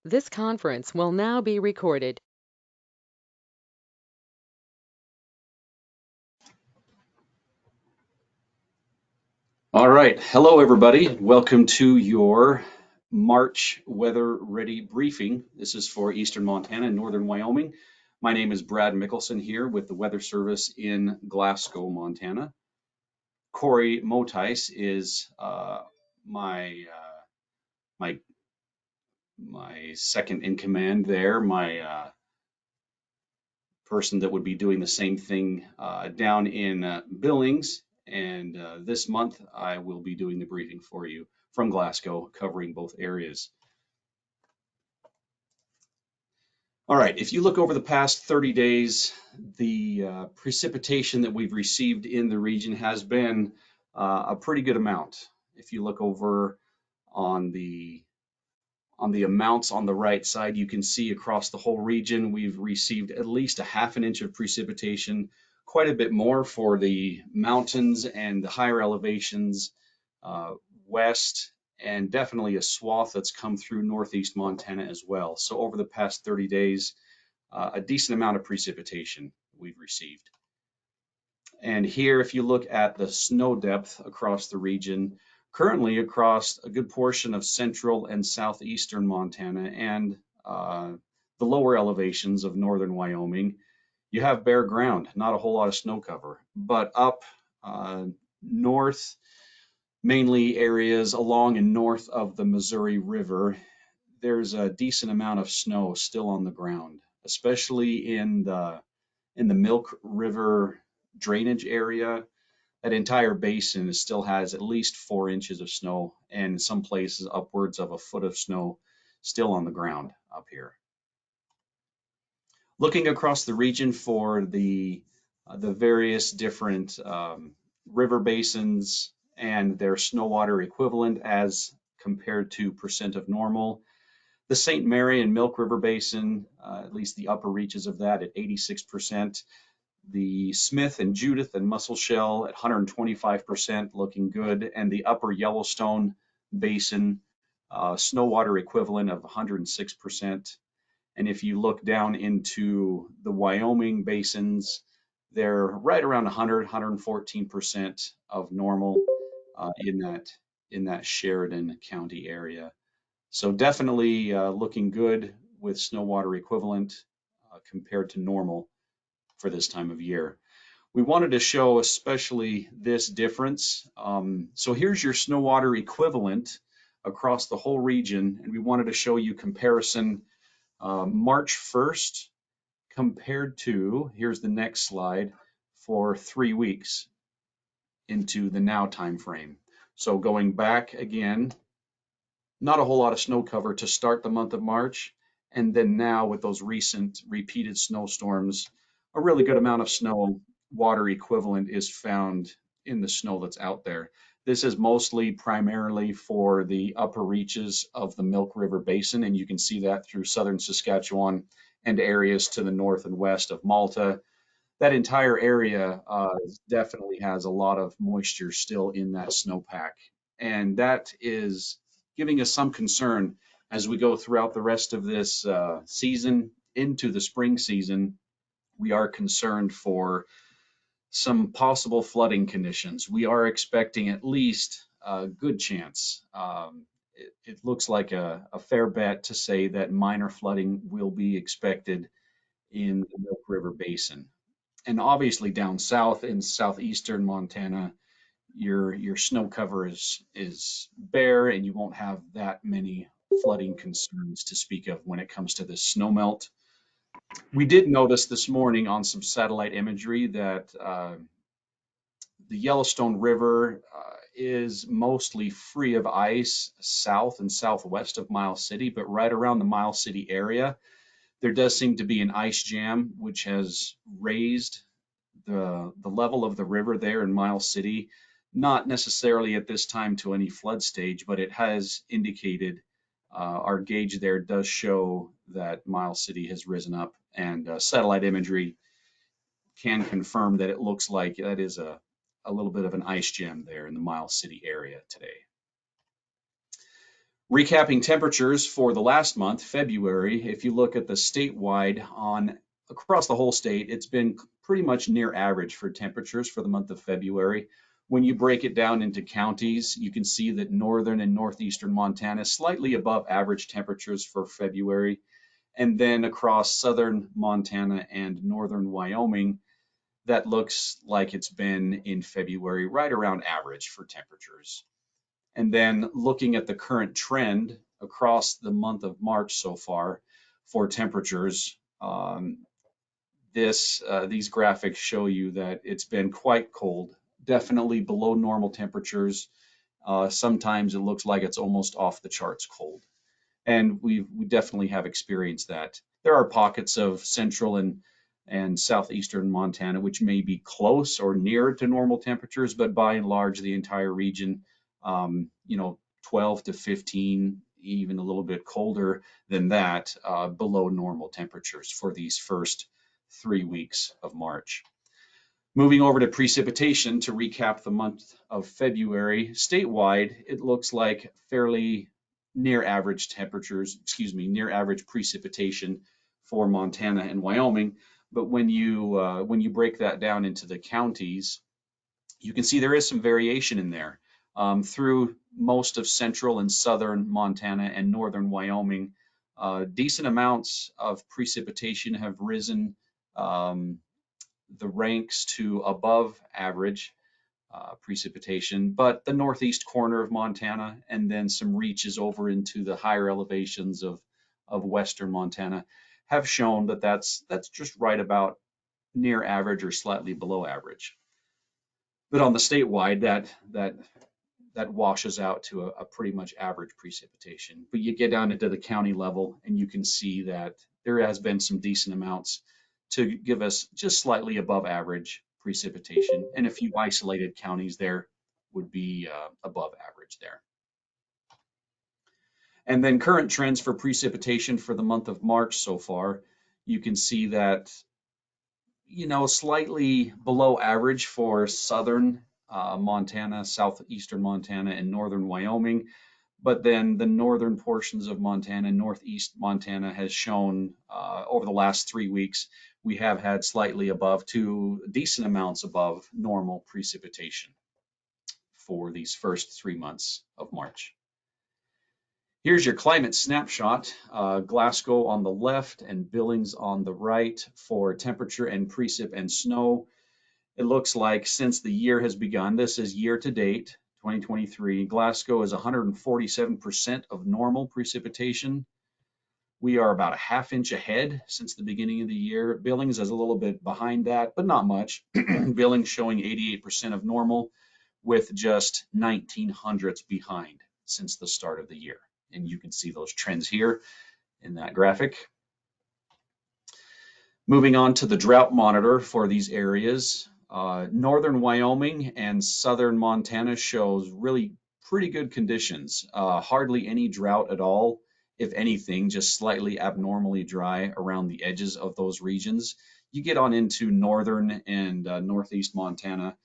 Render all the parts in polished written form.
This conference will now be recorded. All right. Hello, everybody. Welcome to your March weather ready briefing. This is for Eastern Montana and Northern Wyoming. My name is Brad Mickelson here with the Weather Service in Glasgow, Montana. Corey Motice is my my my second in command there. My person that would be doing the same thing down in Billings. And this month, I will be doing the briefing for you from Glasgow, covering both areas. All right, if you look over the past 30 days, the precipitation that we've received in the region has been a pretty good amount. If you look over on the amounts on the right side, you can see across the whole region, we've received at least a half an inch of precipitation, quite a bit more for the mountains and the higher elevations uh, west, and definitely a swath that's come through northeast Montana as well. So over the past 30 days, a decent amount of precipitation we've received. And here, if you look at the snow depth across the region, currently across a good portion of central and southeastern Montana and the lower elevations of northern Wyoming, you have bare ground, not a whole lot of snow cover. But up north, mainly areas along and north of the Missouri River, there's a decent amount of snow still on the ground, especially in the Milk River drainage area. That entire basin still has at least 4 inches of snow, and in some places upwards of a foot of snow still on the ground up here. Looking across the region for the various different river basins and their snow water equivalent as compared to percent of normal, the St. Mary and Milk River Basin, at least the upper reaches of that at 86%. The Smith and Judith and Musselshell at 125%, looking good, and the upper Yellowstone Basin, snow water equivalent of 106%. And if you look down into the Wyoming basins, they're right around 100, 114% of normal in that Sheridan County area. So definitely looking good with snow water equivalent compared to normal for this time of year. We wanted to show especially this difference. So here's your snow water equivalent across the whole region, and we wanted to show you comparison March 1st compared to, here's the next slide, for 3 weeks into the now time frame. So going back again, not a whole lot of snow cover to start the month of March, and then now with those recent repeated snowstorms, a really good amount of snow water equivalent is found in the snow that's out there. This is mostly primarily for the upper reaches of the Milk River Basin, and you can see that through southern Saskatchewan and areas to the north and west of Malta. That entire area definitely has a lot of moisture still in that snowpack, and that is giving us some concern as we go throughout the rest of this season into the spring season. We are concerned for some possible flooding conditions. We are expecting at least a good chance. It looks like a fair bet to say that minor flooding will be expected in the Milk River Basin. And obviously down south in southeastern Montana, your snow cover is bare and you won't have that many flooding concerns to speak of when it comes to this snow melt. We did notice this morning on some satellite imagery that the Yellowstone River is mostly free of ice south and southwest of Miles City, but right around the Miles City area, there does seem to be an ice jam, which has raised the level of the river there in Miles City, not necessarily at this time to any flood stage, but it has indicated our gauge there does show that Miles City has risen up, and satellite imagery can confirm that it looks like that is a little bit of an ice jam there in the Miles City area today. Recapping temperatures for the last month, February, if you look at the statewide on across the whole state, it's been pretty much near average for temperatures for the month of February. When you break it down into counties, you can see that northern and northeastern Montana is slightly above average temperatures for February. And then across southern Montana and northern Wyoming, that looks like it's been in February right around average for temperatures. And then looking at the current trend across the month of March so far for temperatures, these graphics show you that it's been quite cold, definitely below normal temperatures. Sometimes it looks like it's almost off the charts cold. And we definitely have experienced that. There are pockets of central and southeastern Montana which may be close or near to normal temperatures, but by and large, the entire region, 12 to 15, even a little bit colder than that, below normal temperatures for these first 3 weeks of March. Moving over to precipitation to recap the month of February, statewide, it looks like fairly near average temperatures, near average precipitation for Montana and Wyoming. But when you break that down into the counties, you can see there is some variation in there. Through most of central and southern Montana and northern Wyoming, decent amounts of precipitation have risen the ranks to above average precipitation, but the northeast corner of Montana and then some reaches over into the higher elevations of western Montana have shown that that's just right about near average or slightly below average. But on the statewide, that washes out to a pretty much average precipitation. But you get down into the county level and you can see that there has been some decent amounts to give us just slightly above average precipitation, and a few isolated counties there would be above average there. And then current trends for precipitation for the month of March so far, you can see that, slightly below average for southern Montana, southeastern Montana, and northern Wyoming. But then the northern portions of Montana, northeast Montana has shown over the last 3 weeks, we have had slightly above to decent amounts above normal precipitation for these first 3 months of March. Here's your climate snapshot, Glasgow on the left and Billings on the right for temperature and precip and snow. It looks like since the year has begun, this is year to date, 2023, Glasgow is 147% of normal precipitation. We are about a half inch ahead since the beginning of the year. Billings is a little bit behind that, but not much. Billings showing 88% of normal with just 1900ths behind since the start of the year. And you can see those trends here in that graphic. Moving on to the drought monitor for these areas. Northern Wyoming and southern Montana shows really pretty good conditions. Hardly any drought at all. If anything, just slightly abnormally dry around the edges of those regions. You get on into northern and northeast Montana.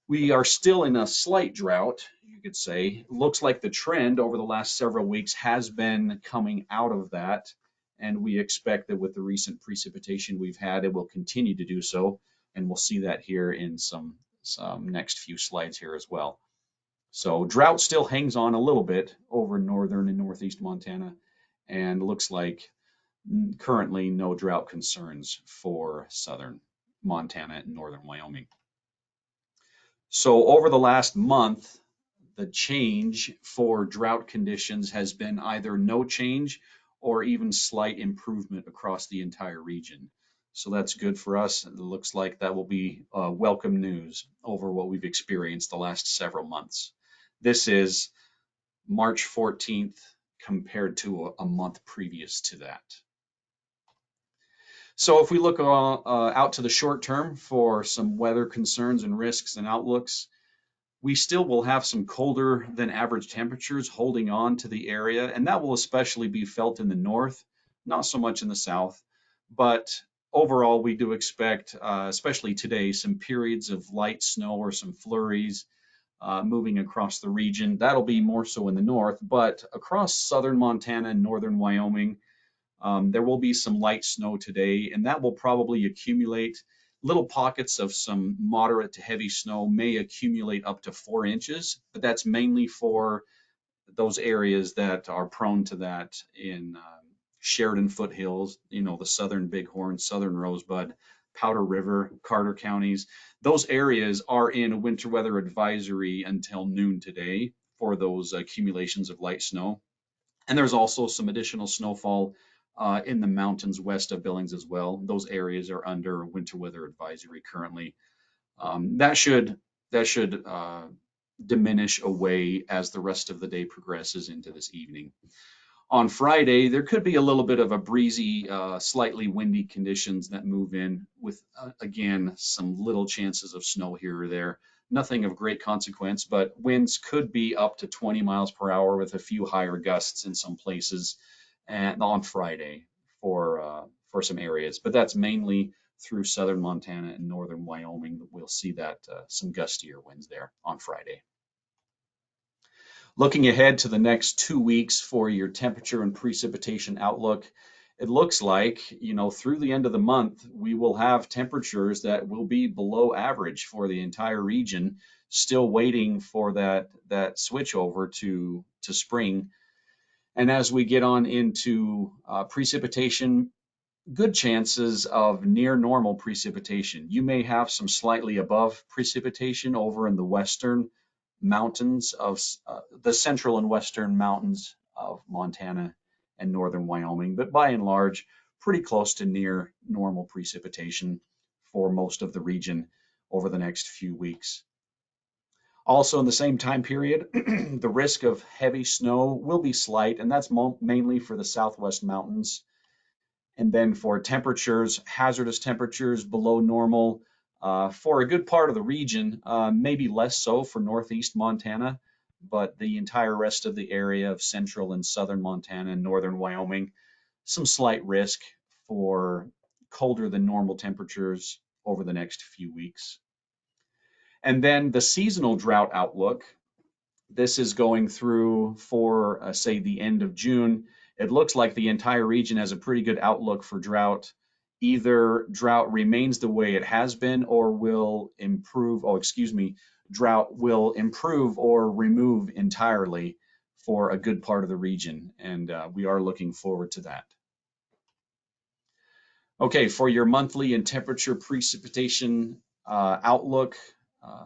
We are still in a slight drought, you could say. Looks like the trend over the last several weeks has been coming out of that, and we expect that with the recent precipitation we've had, it will continue to do so, and we'll see that here in some next few slides here as well. So drought still hangs on a little bit over northern and northeast Montana, and looks like currently no drought concerns for southern Montana and northern Wyoming. So over the last month, the change for drought conditions has been either no change or even slight improvement across the entire region. So that's good for us. It looks like that will be welcome news over what we've experienced the last several months. This is March 14th compared to a month previous to that. So if we look out to the short term for some weather concerns and risks and outlooks, we still will have some colder than average temperatures holding on to the area, and that will especially be felt in the north, not so much in the south. But overall, we do expect, especially today, some periods of light snow or some flurries moving across the region. That'll be more so in the north, but across southern Montana and northern Wyoming, there will be some light snow today, and that will probably accumulate. Little pockets of some moderate to heavy snow may accumulate up to 4 inches, but that's mainly for those areas that are prone to that in Sheridan foothills, the southern Bighorn, southern Rosebud, Powder River, Carter counties. Those areas are in a winter weather advisory until noon today for those accumulations of light snow. And there's also some additional snowfall in the mountains west of Billings as well. Those areas are under winter weather advisory currently. That should diminish away as the rest of the day progresses into this evening. On Friday, there could be a little bit of a breezy, slightly windy conditions that move in with, again, some little chances of snow here or there. Nothing of great consequence, but winds could be up to 20 miles per hour with a few higher gusts in some places and on Friday for some areas. But that's mainly through southern Montana and northern Wyoming that we'll see that some gustier winds there on Friday. Looking ahead to the next 2 weeks for your temperature and precipitation outlook, it looks like, through the end of the month, we will have temperatures that will be below average for the entire region, still waiting for that switch over to spring. And as we get on into precipitation, good chances of near normal precipitation. You may have some slightly above precipitation over in the western mountains of the central and western mountains of Montana and northern Wyoming, but by and large, pretty close to near normal precipitation for most of the region over the next few weeks. Also, in the same time period, the risk of heavy snow will be slight, and that's mainly for the southwest mountains. And then for temperatures, hazardous temperatures below normal for a good part of the region, maybe less so for northeast Montana, but the entire rest of the area of central and southern Montana and northern Wyoming, some slight risk for colder than normal temperatures over the next few weeks. And then the seasonal drought outlook. This is going through for, say, the end of June. It looks like the entire region has a pretty good outlook for drought. Either drought remains the way it has been or will improve, drought will improve or remove entirely for a good part of the region. And we are looking forward to that. Okay, for your monthly and temperature precipitation outlook,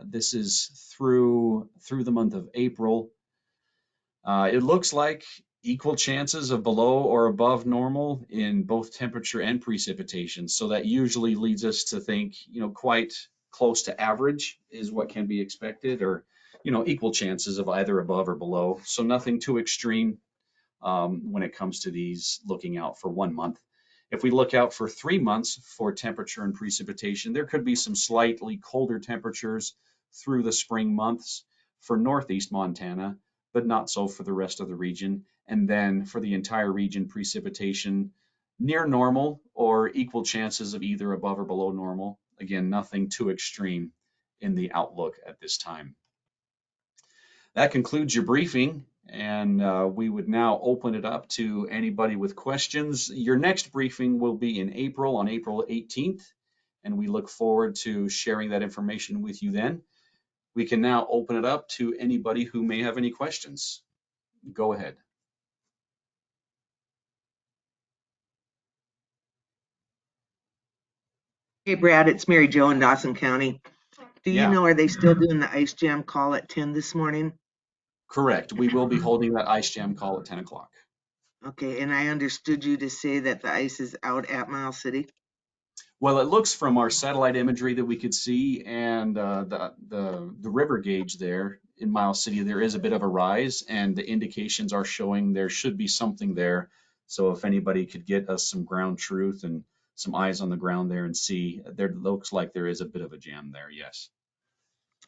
this is through the month of April. It looks like equal chances of below or above normal in both temperature and precipitation. So that usually leads us to think, quite close to average is what can be expected, or, equal chances of either above or below. So nothing too extreme when it comes to these looking out for 1 month. If we look out for 3 months for temperature and precipitation, there could be some slightly colder temperatures through the spring months for northeast Montana, but not so for the rest of the region. And then for the entire region, precipitation near normal or equal chances of either above or below normal. Again, nothing too extreme in the outlook at this time. That concludes your briefing, and we would now open it up to anybody with questions. Your next briefing will be in April, on April 18th, and we look forward to sharing that information with you then. We can now open it up to anybody who may have any questions. Go ahead. Hey Brad, it's Mary Jo in Dawson County. Do you know, are they still doing the ice jam call at 10 this morning? Correct. We will be holding that ice jam call at 10 o'clock. Okay, and I understood you to say that the ice is out at Miles City? Well, it looks from our satellite imagery that we could see and the river gauge there in Miles City, there is a bit of a rise, and the indications are showing there should be something there. So if anybody could get us some ground truth and some eyes on the ground there and see, there looks like there is a bit of a jam there, yes.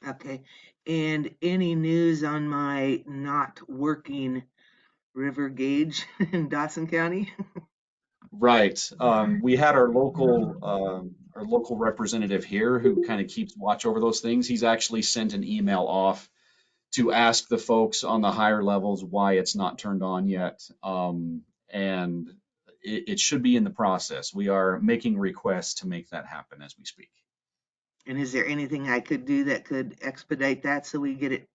Okay, and any news on my not working river gauge in Dawson County? Right. We had our local representative here who kind of keeps watch over those things. He's actually sent an email off to ask the folks on the higher levels why it's not turned on yet. And it should be in the process. We are making requests to make that happen as we speak. And is there anything I could do that could expedite that so we get it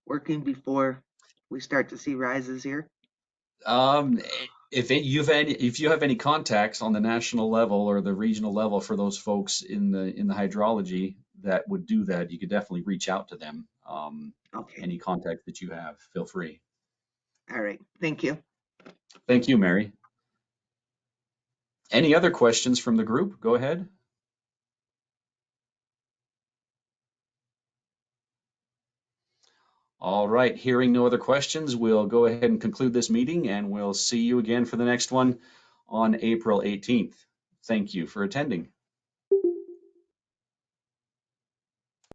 working before we start to see rises here? Um, if you have any contacts on the national level or the regional level for those folks in the hydrology that would do that, you could definitely reach out to them. Okay. Any contact that you have, feel free. All right. Thank you. Thank you, Mary. Any other questions from the group? Go ahead. All right, hearing no other questions, we'll go ahead and conclude this meeting, and we'll see you again for the next one on April 18th. Thank you for attending.